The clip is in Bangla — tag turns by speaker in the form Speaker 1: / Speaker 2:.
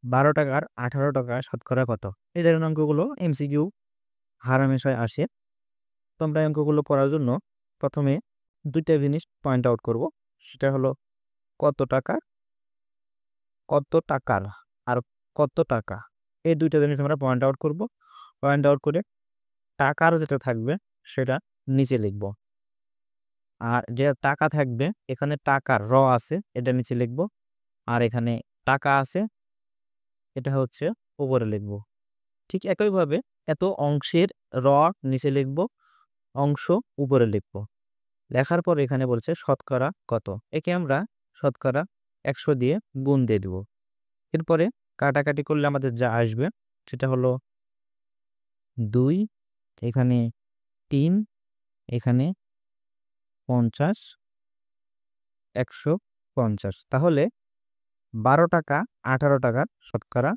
Speaker 1: 12 টাকার 18 টাকা শতকরা কত? এই ধরনের অঙ্কগুলো এমসিকিউ হারহমেশাই আসে। তো আমরা এই অঙ্কগুলো করার জন্য প্রথমে ২ টা জিনিস পয়েন্ট আউট করব। সেটা হলো কত টাকার আর কত টাকা। এই ২ টা জিনিস আমরা পয়েন্ট আউট করব। পয়েন্ট আউট করে টাকার যেটা থাকবে সেটা নিচে লিখব। আর যে টাকা থাকবে এখানে টাকার আছে এটা নিচে লিখব। আর এখানে টাকা আছে এটা হচ্ছে উপরে লিখব। ঠিক একইভাবে এত অংশের নিচে লিখব, অংশ উপরে লিখব। লেখার পর এখানে বলছে শতকরা কত। একে আমরা শতকরা ১০০ দিয়ে গুণ দিয়ে দেব। এরপরে কাটাকাটি করলে আমাদের যা আসবে সেটা হলো ২, এখানে ৩, এখানে ৫০, ১৫০। তাহলে ১২ টাকা ১৮ টাকার শতকরা